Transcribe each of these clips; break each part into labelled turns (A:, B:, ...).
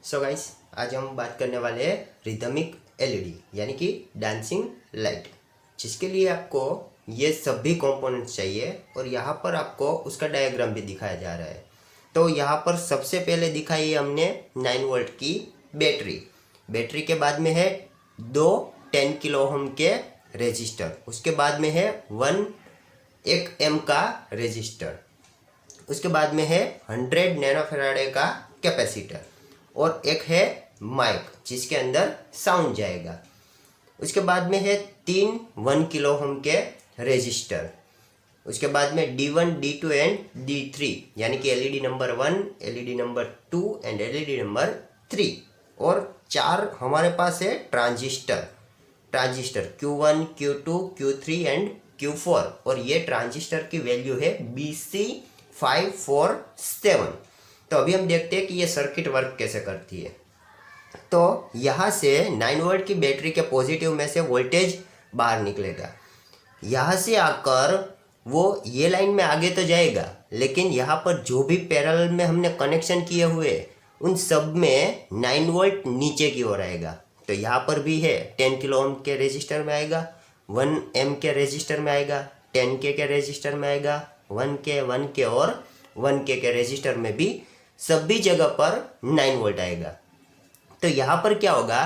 A: So guys, आज हम बात करने वाले हैं रिदमिक एलईडी यानी कि डांसिंग लाइट, जिसके लिए आपको ये सभी कंपोनेंट्स चाहिए और यहाँ पर आपको उसका डायग्राम भी दिखाया जा रहा है। तो यहाँ पर सबसे पहले दिखाई है हमने 9 वोल्ट की बैटरी के बाद में है दो 10 किलो ओम के रेजिस्टर, उसके बाद में है 1 एम का रेजिस्टर, उसके बाद में है 100 नैनोफैराडे का कैपेसिटर और एक है माइक जिसके अंदर साउंड जाएगा। उसके बाद में है 3 1 किलो ओम के रेजिस्टर, उसके बाद में D1 D2 एंड D3 यानी कि LED number 1, LED number 2 and LED number 3 और 4 हमारे पास है transistor Q1 Q2 Q3 and Q4 और ये ट्रांजिस्टर की वैल्यू है BC547। तो अभी हम देखते हैं कि ये सर्किट वर्क कैसे करती है। तो यहाँ से 9 वोल्ट की बैटरी के पॉजिटिव में से वोल्टेज बाहर निकलेगा, यहाँ से आकर वो ये लाइन में आगे तो जाएगा, लेकिन यहाँ पर जो भी पैरेलल में हमने कनेक्शन किए हुए उन सब में 9 वोल्ट नीचे की ओर आएगा। तो यहाँ पर भी है 10 किलो ओम के रेजिस्टर में आएगा, 1 एम के रेजिस्टर में आएगा, 10 के रेजिस्टर में आएगा, 1 के और 1 के रेजिस्टर में भी सभी जगह पर 9 वोल्ट आएगा। तो यहाँ पर क्या होगा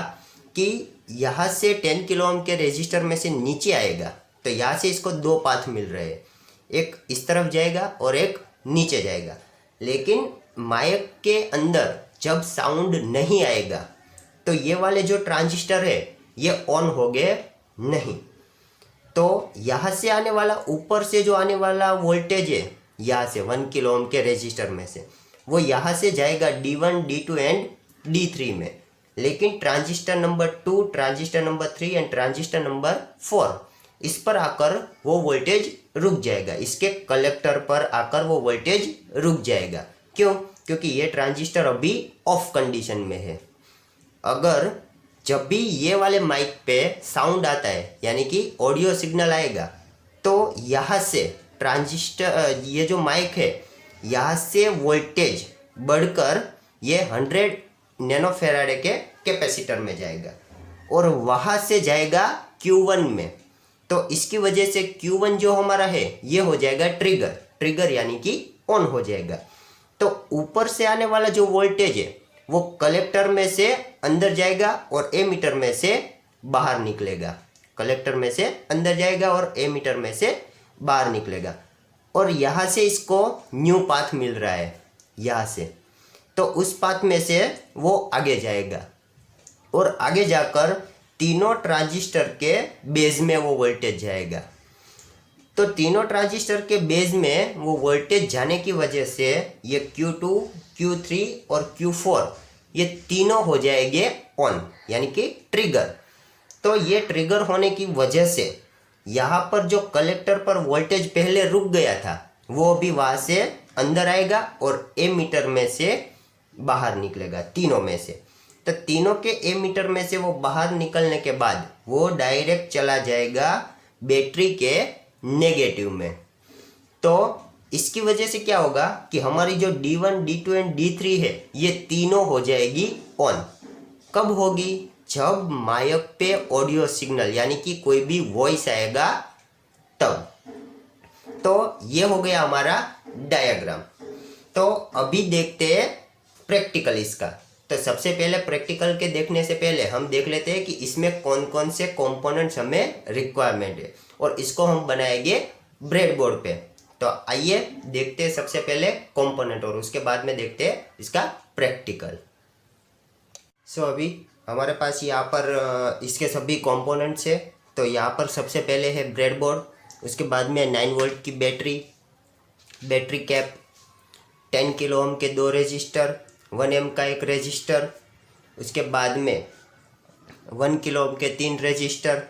A: कि यहाँ से 10 किलो ओम के रेजिस्टर में से नीचे आएगा, तो यहाँ से इसको दो पाथ मिल रहे हैं, एक इस तरफ जाएगा और एक नीचे जाएगा। लेकिन माइक के अंदर जब साउंड नहीं आएगा तो ये वाले जो ट्रांजिस्टर है ये ऑन हो गए नहीं। तो यहाँ से आने वाला, ऊपर से जो आने वाला वोल्टेज है यहाँ से 1 किलो ओम के रेजिस्टर में से, वो यहाँ से जाएगा D1 D2 एंड D3 में, लेकिन transistor number 2, transistor number 3 and transistor number 4 इस पर आकर वो वोल्टेज रुक जाएगा, इसके कलेक्टर पर आकर वो वोल्टेज रुक जाएगा। क्यों? क्योंकि ये ट्रांजिस्टर अभी ऑफ कंडीशन में है। अगर जब भी ये वाले माइक पे साउंड आता है यानी कि ऑडियो सिग्नल आएगा, तो यहाँ से ट्रांजिस्टर, ये जो माइक है यहाँ से वोल्टेज बढ़कर ये 100 नैनोफैराडे के कैपेसिटर में जाएगा और वहाँ से जाएगा Q1 में। तो इसकी वजह से Q1 जो हमारा है ये हो जाएगा ट्रिगर यानी कि ऑन हो जाएगा। तो ऊपर से आने वाला जो वोल्टेज है वो कलेक्टर में से अंदर जाएगा और एमीटर में से बाहर निकलेगा, कलेक्टर में से अंदर जाएगा और एमीटर में से बाहर निकलेगा। और यहाँ से इसको न्यू पाथ मिल रहा है यहाँ से, तो उस पाथ में से वो आगे जाएगा और आगे जाकर तीनों ट्रांजिस्टर के बेस में वो वोल्टेज जाएगा। तो तीनों ट्रांजिस्टर के बेस में वो वोल्टेज जाने की वजह से ये Q2 Q3 और Q4 ये तीनों हो जाएंगे ऑन यानी कि ट्रिगर। तो ये ट्रिगर होने की वजह से यहाँ पर जो कलेक्टर पर वोल्टेज पहले रुक गया था वो भी वहाँ से अंदर आएगा और एमीटर में से बाहर निकलेगा, तीनों में से। तो तीनों के एमीटर में से वो बाहर निकलने के बाद वो डायरेक्ट चला जाएगा बैटरी के नेगेटिव में। तो इसकी वजह से क्या होगा कि हमारी जो D1 D2 एंड D3 है ये तीनों हो जाएगी ऑन। कब होगी? जब माइक पे ऑडियो सिग्नल यानी कि कोई भी वॉइस आएगा तब। तो ये हो गया हमारा डायग्राम। तो अभी देखते हैं प्रैक्टिकल इसका। तो सबसे पहले प्रैक्टिकल के देखने से पहले हम देख लेते हैं कि इसमें कौन कौन से कंपोनेंट्स हमें रिक्वायरमेंट है और इसको हम बनाएंगे ब्रेडबोर्ड पे। तो आइए देखते हैं सबसे पहले कंपोनेंट और उसके बाद में देखते हैं इसका प्रैक्टिकल। सो अभी हमारे पास यहाँ पर इसके सभी कंपोनेंट्स है। तो यहाँ पर सबसे पहले है ब्रेडबोर्ड, उसके बाद में 9 वोल्ट की बैटरी कैप, 10 किलो ओम के 2 रेजिस्टर, 1 एम का 1 रेजिस्टर, उसके बाद में 1 किलो ओम के 3 रेजिस्टर,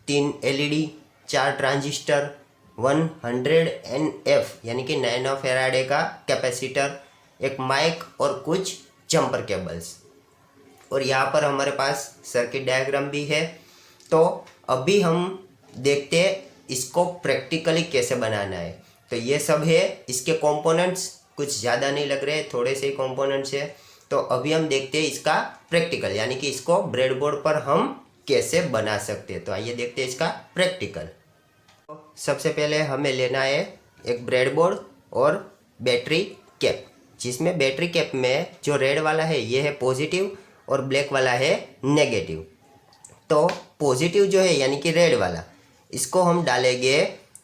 A: 3 एलईडी, 4 ट्रांजिस्टर, 100 NF यानी कि नैनोफैराडे का कैपेसिटर, एक माइक और कुछ जंपर केबल्स। और यहाँ पर हमारे पास सर्किट डायग्राम भी है। तो अभी हम देखते हैं इसको प्रैक्टिकली कैसे बनाना है। तो ये सब है इसके कंपोनेंट्स, कुछ ज़्यादा नहीं लग रहे, थोड़े से ही कंपोनेंट्स है। तो अभी हम देखते हैं इसका प्रैक्टिकल, यानी कि इसको ब्रेडबोर्ड पर हम कैसे बना सकते हैं। तो आइए देखते हैं इसका प्रैक्टिकल। सबसे पहले हमें लेना है एक ब्रेडबोर्ड और बैटरी कैप, जिसमें बैटरी कैप में जो रेड वाला है ये है पॉजिटिव और ब्लैक वाला है नेगेटिव। तो पॉजिटिव जो है यानी कि रेड वाला, इसको हम डालेंगे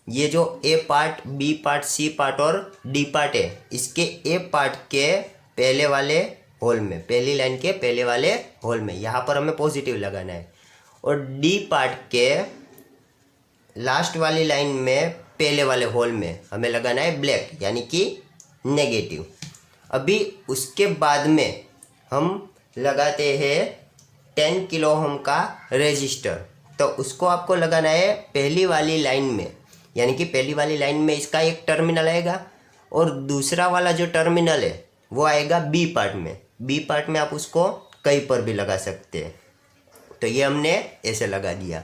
A: ये जो A part, B part, C part और डी पार्ट है, इसके ए पार्ट के पहले वाले होल में, पहली लाइन के पहले वाले होल में, यहाँ पर हमें पॉजिटिव लगाना है। और डी पार्ट के लास्ट वाली लाइन में पहले वाले होल में हमें लगाना है ब्लैक, यानी कि नेगेटिव। अभी उसके बाद में हम लगाते हैं 10 किलो ओम का रेजिस्टर। तो उसको आपको लगाना है पहली वाली लाइन में, यानी कि पहली वाली लाइन में इसका एक टर्मिनल आएगा और दूसरा वाला जो टर्मिनल है वो आएगा बी पार्ट में। बी पार्ट में आप उसको कहीं पर भी लगा सकते हैं। तो ये हमने ऐसे लगा दिया।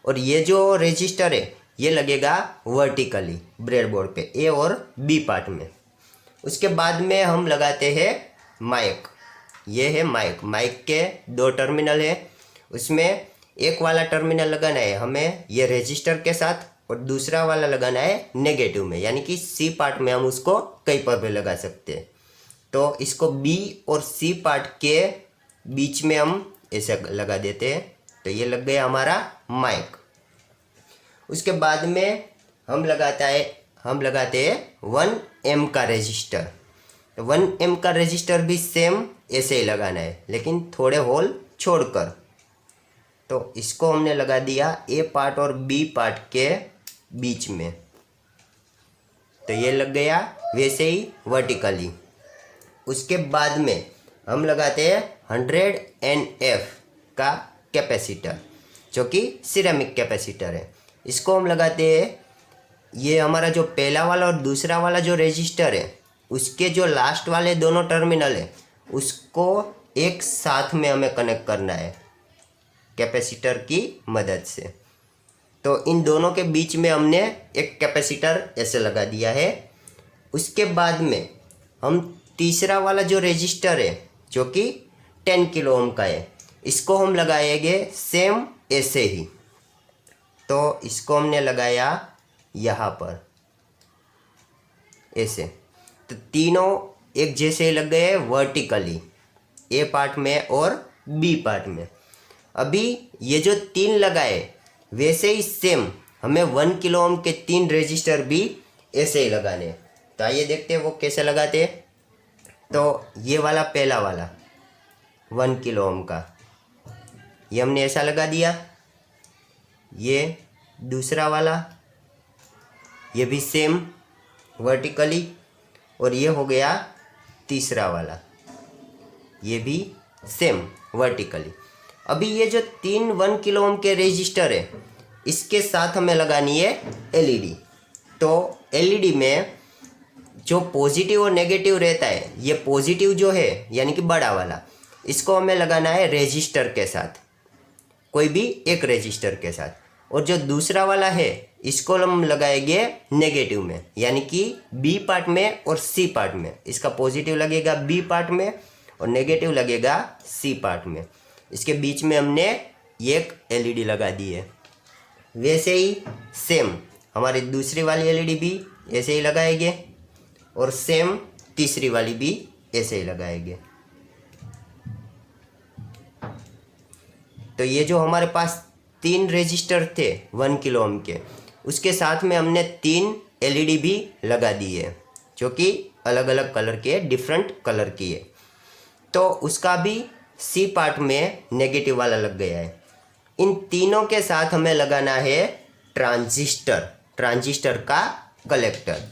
A: और ये जो रेजिस्टर है ये लगेगा वर्टिकली ब्रेडबोर्ड पे, ए और बी पार्ट में। उसके बाद में हम लगाते हैं माइक। ये है माइक, माइक के 2 टर्मिनल है, उसमें एक वाला टर्मिनल लगाना है हमें ये रेजिस्टर के साथ और दूसरा वाला लगाना है नेगेटिव में, यानी कि सी पार्ट में हम उसको कहीं पर भी लगा सकते हैं। तो इसको बी और सी पार्ट के बीच में हम ऐसे लगा देते हैं। तो ये लग गया हमारा माइक। उसके बाद में हम लगाते हैं 1 एम का रेजिस्टर। तो 1 एम का रेजिस्टर भी सेम ऐसे ही लगाना है, लेकिन थोड़े होल छोड़कर। तो इसको हमने लगा दिया ए पार्ट और बी पार्ट के बीच में। तो ये लग गया वैसे ही वर्टिकली। उसके बाद में हम लगाते हैं 100 NF का कैपेसिटर, जो कि सिरेमिक कैपेसिटर है। इसको हम लगाते हैं, ये हमारा जो पहला वाला और दूसरा वाला जो रेजिस्टर है उसके जो लास्ट वाले दोनों टर्मिनल है उसको एक साथ में हमें कनेक्ट करना है कैपेसिटर की मदद से। तो इन दोनों के बीच में हमने एक कैपेसिटर ऐसे लगा दिया है। उसके बाद में हम तीसरा वाला जो रेजिस्टर है जो कि 10 किलो ओम का है, इसको हम लगाएंगे सेम ऐसे ही। तो इसको हमने लगाया यहाँ पर ऐसे। तो तीनों एक जैसे लग गए वर्टिकली, ए पार्ट में और बी पार्ट में। अभी ये जो 3 लगाए वैसे ही सेम हमें 1 किलो ओम के 3 रेजिस्टर भी ऐसे ही लगाने। तो आइए देखते हैं वो कैसे लगाते हैं। तो ये वाला पहला वाला 1 किलो ओम का ये हमने ऐसा लगा दिया। ये दूसरा वाला ये भी सेम वर्टिकली, और ये हो गया तीसरा वाला ये भी सेम वर्टिकली। अभी ये जो 3 1 किलो ओम के रेजिस्टर है इसके साथ हमें लगानी है एलईडी। तो एलईडी में जो पॉजिटिव और नेगेटिव रहता है, ये पॉजिटिव जो है यानी कि बड़ा वाला, इसको हमें लगाना है रेजिस्टर के साथ, कोई भी एक रेजिस्टर के साथ। और जो दूसरा वाला है इसको हम लगाएंगे नेगेटिव में, यानी कि बी पार्ट में और सी पार्ट में। इसका पॉजिटिव लगेगा बी पार्ट में और नेगेटिव लगेगा सी पार्ट में। इसके बीच में हमने एक एलईडी लगा दी है। वैसे ही सेम हमारी दूसरी वाली एलईडी भी ऐसे ही लगाएंगे और सेम तीसरी वाली भी ऐसे ही लगाएंगे। तो ये जो हमारे पास 3 रेजिस्टर थे 1 किलो ओम के, उसके साथ में हमने 3 एलईडी भी लगा दी है जो कि अलग अलग कलर के, डिफरेंट कलर की है। तो उसका भी सी पार्ट में नेगेटिव वाला लग गया है। इन तीनों के साथ हमें लगाना है ट्रांजिस्टर का कलेक्टर।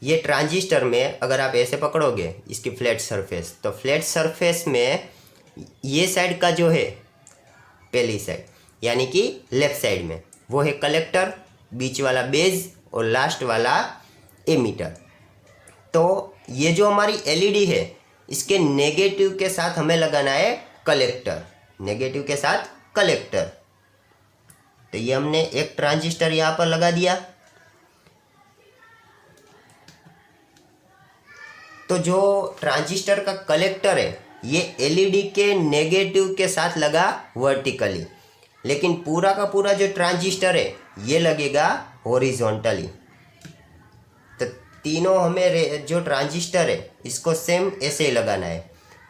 A: ये ट्रांजिस्टर में अगर आप ऐसे पकड़ोगे इसकी फ्लैट सरफेस, तो फ्लैट सरफेस में ये साइड का जो है पहली साइड यानी कि लेफ्ट साइड में वो है कलेक्टर, बीच वाला बेस और लास्ट वाला एमीटर। तो ये जो हमारी एलईडी है इसके नेगेटिव के साथ हमें लगाना है कलेक्टर, नेगेटिव के साथ कलेक्टर। तो ये हमने एक ट्रांजिस्टर यहाँ पर लगा दिया। तो जो ट्रांजिस्टर का कलेक्टर है ये एलईडी के नेगेटिव के साथ लगा वर्टिकली, लेकिन पूरा का पूरा जो ट्रांजिस्टर है ये लगेगा हॉरिजॉन्टली। तो तीनों हमें जो ट्रांजिस्टर है इसको सेम ऐसे ही लगाना है।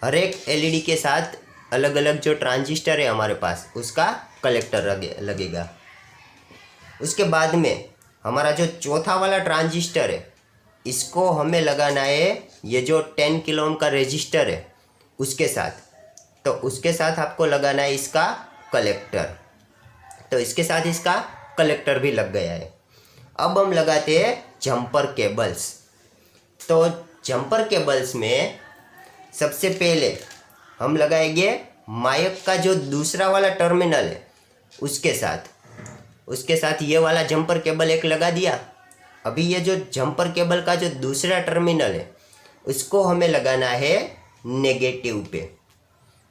A: हर एक एलईडी के साथ अलग अलग जो ट्रांजिस्टर है हमारे पास उसका कलेक्टर लगेगा। उसके बाद में हमारा जो चौथा वाला ट्रांजिस्टर है इसको हमें लगाना है ये जो 10 किलो ओम का रेजिस्टर है उसके साथ। तो उसके साथ आपको लगाना है इसका कलेक्टर। तो इसके साथ इसका कलेक्टर भी लग गया है। अब हम लगाते हैं जंपर केबल्स। तो जंपर केबल्स में सबसे पहले हम लगाएंगे माइक का जो दूसरा वाला टर्मिनल है उसके साथ ये वाला जंपर केबल एक लगा दिया। अभी ये जो जंपर केबल का जो दूसरा टर्मिनल है उसको हमें लगाना है नेगेटिव पे।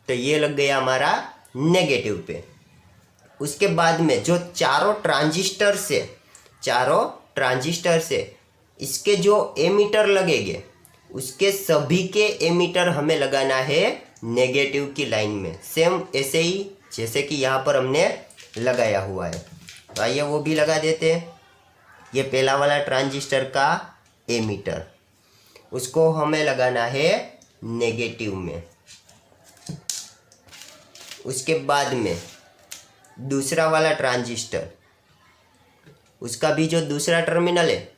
A: तो ये लग गया हमारा नेगेटिव पे। उसके बाद में जो चारों ट्रांजिस्टर से इसके जो एमीटर लगेंगे उसके सभी के एमीटर हमें लगाना है नेगेटिव की लाइन में, सेम ऐसे ही जैसे कि यहाँ पर हमने लगाया हुआ है। तो आइए वो भी लगा देते हैं। ये पहला वाला ट्रांजिस्टर का एमीटर, उसको हमें लगाना है नेगेटिव में। उसके बाद में दूसरा वाला ट्रांजिस्टर, उसका भी जो दूसरा टर्मिनल है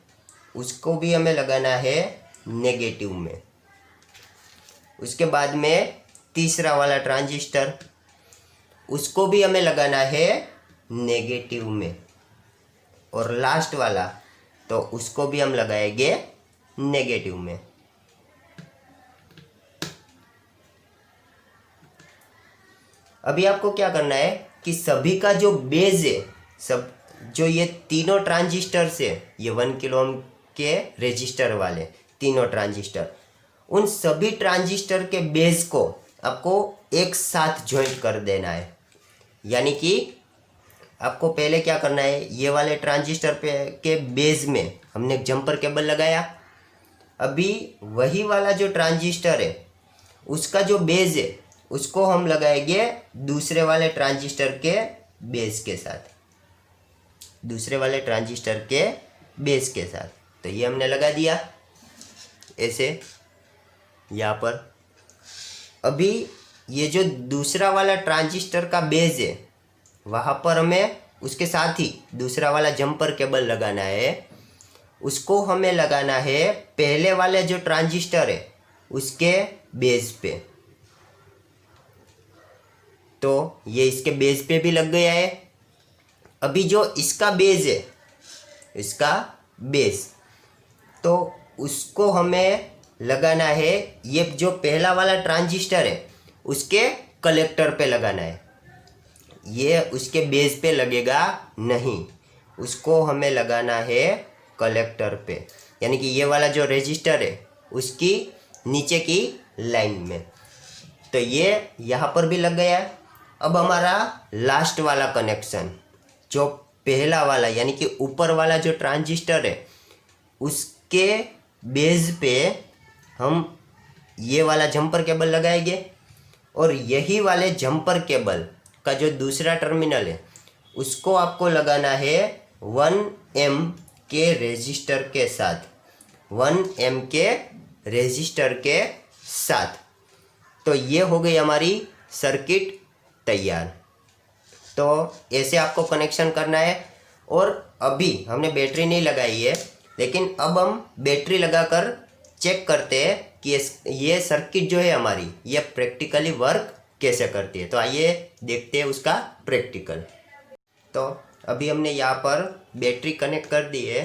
A: उसको भी हमें लगाना है नेगेटिव में। उसके बाद में तीसरा वाला ट्रांजिस्टर, उसको भी हमें लगाना है नेगेटिव में। और लास्ट वाला तो उसको भी हम लगाएंगे नेगेटिव में। अभी आपको क्या करना है कि सभी का जो बेस है, सब जो ये तीनों ट्रांजिस्टर से ये 1 किलो ओम के रेजिस्टर वाले तीनों ट्रांजिस्टर, उन सभी ट्रांजिस्टर के बेस को आपको एक साथ ज्वाइंट कर देना है। यानी कि आपको पहले क्या करना है, ये वाले ट्रांजिस्टर के बेस में हमने एक जंपर केबल लगाया। अभी वही वाला जो ट्रांजिस्टर है उसका जो बेस है उसको हम लगाएंगे दूसरे वाले ट्रांजिस्टर के बेस के साथ, दूसरे वाले ट्रांजिस्टर के बेस के साथ। तो ये हमने लगा दिया ऐसे यहाँ पर। अभी ये जो दूसरा वाला ट्रांजिस्टर का बेस है वहाँ पर हमें उसके साथ ही दूसरा वाला जंपर केबल लगाना है। उसको हमें लगाना है पहले वाले जो ट्रांजिस्टर है उसके बेस पे। तो ये इसके बेस पे भी लग गया है। अभी जो इसका बेस है, इसका बेस, तो उसको हमें लगाना है ये जो पहला वाला ट्रांजिस्टर है उसके कलेक्टर पे लगाना है। ये उसके बेस पे लगेगा नहीं, उसको हमें लगाना है कलेक्टर पे, यानी कि ये वाला जो रेजिस्टर है उसकी नीचे की लाइन में। तो ये यहाँ पर भी लग गया है। अब हमारा लास्ट वाला कनेक्शन, जो पहला वाला यानी कि ऊपर वाला जो ट्रांजिस्टर है उसके बेस पे हम ये वाला जंपर केबल लगाएंगे। और यही वाले जंपर केबल का जो दूसरा टर्मिनल है उसको आपको लगाना है 1 एम के रेजिस्टर के साथ, 1 एम के रेजिस्टर के साथ। तो ये हो गई हमारी सर्किट तैयार। तो ऐसे आपको कनेक्शन करना है। और अभी हमने बैटरी नहीं लगाई है, लेकिन अब हम बैटरी लगाकर चेक करते हैं कि ये सर्किट जो है हमारी ये प्रैक्टिकली वर्क कैसे करती है। तो आइए देखते हैं उसका प्रैक्टिकल। तो अभी हमने यहाँ पर बैटरी कनेक्ट कर दी है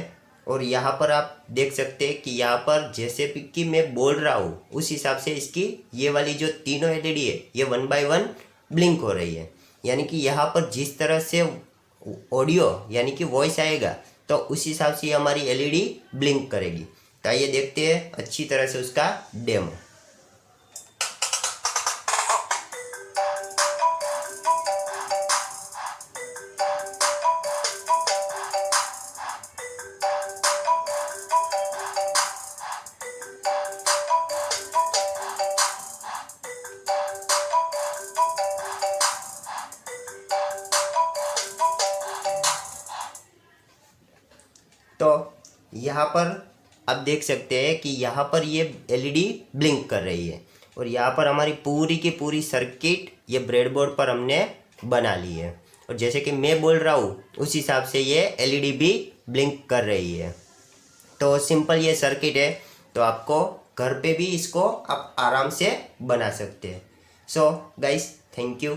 A: और यहाँ पर आप देख सकते हैं कि यहाँ पर जैसे कि मैं बोल रहा हूँ उस हिसाब से इसकी ये वाली जो तीनों एलईडी है ये 1 बाय 1 ब्लिंक हो रही है। यानी कि यहाँ पर जिस तरह से ऑडियो यानी कि वॉइस आएगा तो उस हिसाब से हमारी एलईडी ब्लिंक करेगी। तो आइए देखते हैं अच्छी तरह से उसका डेमो। तो यहाँ पर आप देख सकते हैं कि यहाँ पर ये एलईडी ब्लिंक कर रही है और यहाँ पर हमारी पूरी की पूरी सर्किट ये ब्रेडबोर्ड पर हमने बना ली है और जैसे कि मैं बोल रहा हूँ उस हिसाब से ये एलईडी भी ब्लिंक कर रही है। तो सिंपल ये सर्किट है, तो आपको घर पे भी इसको आप आराम से बना सकते हैं। So guys, thank you.